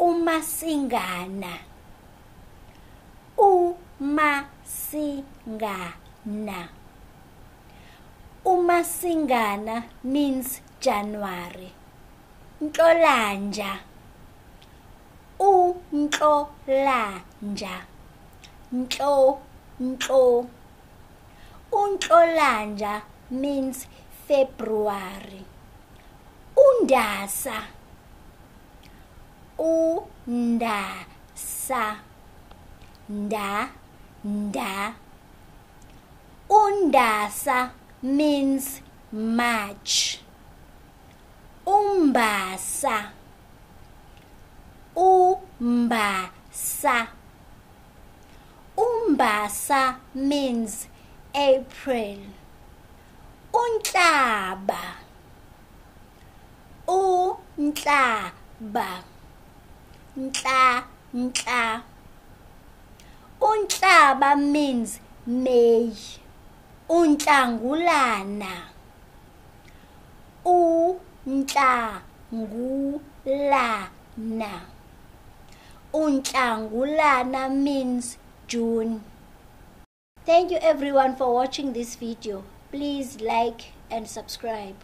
umasingana, umasingana. Umasingana means January. Nhlolanja, unhlolanja, nhlo. Unhlolanja means February. UNDASA, UNDASA, nda. UNDASA means March. UMBASA, UMBASA. UMBASA means April. UNHLABA, UNHLABA, nhla. UNHLABA means May. UNHLANGULANA, UNHLANGULANA. UNHLANGULANA means June. Thank you everyone for watching this video. Please like and subscribe.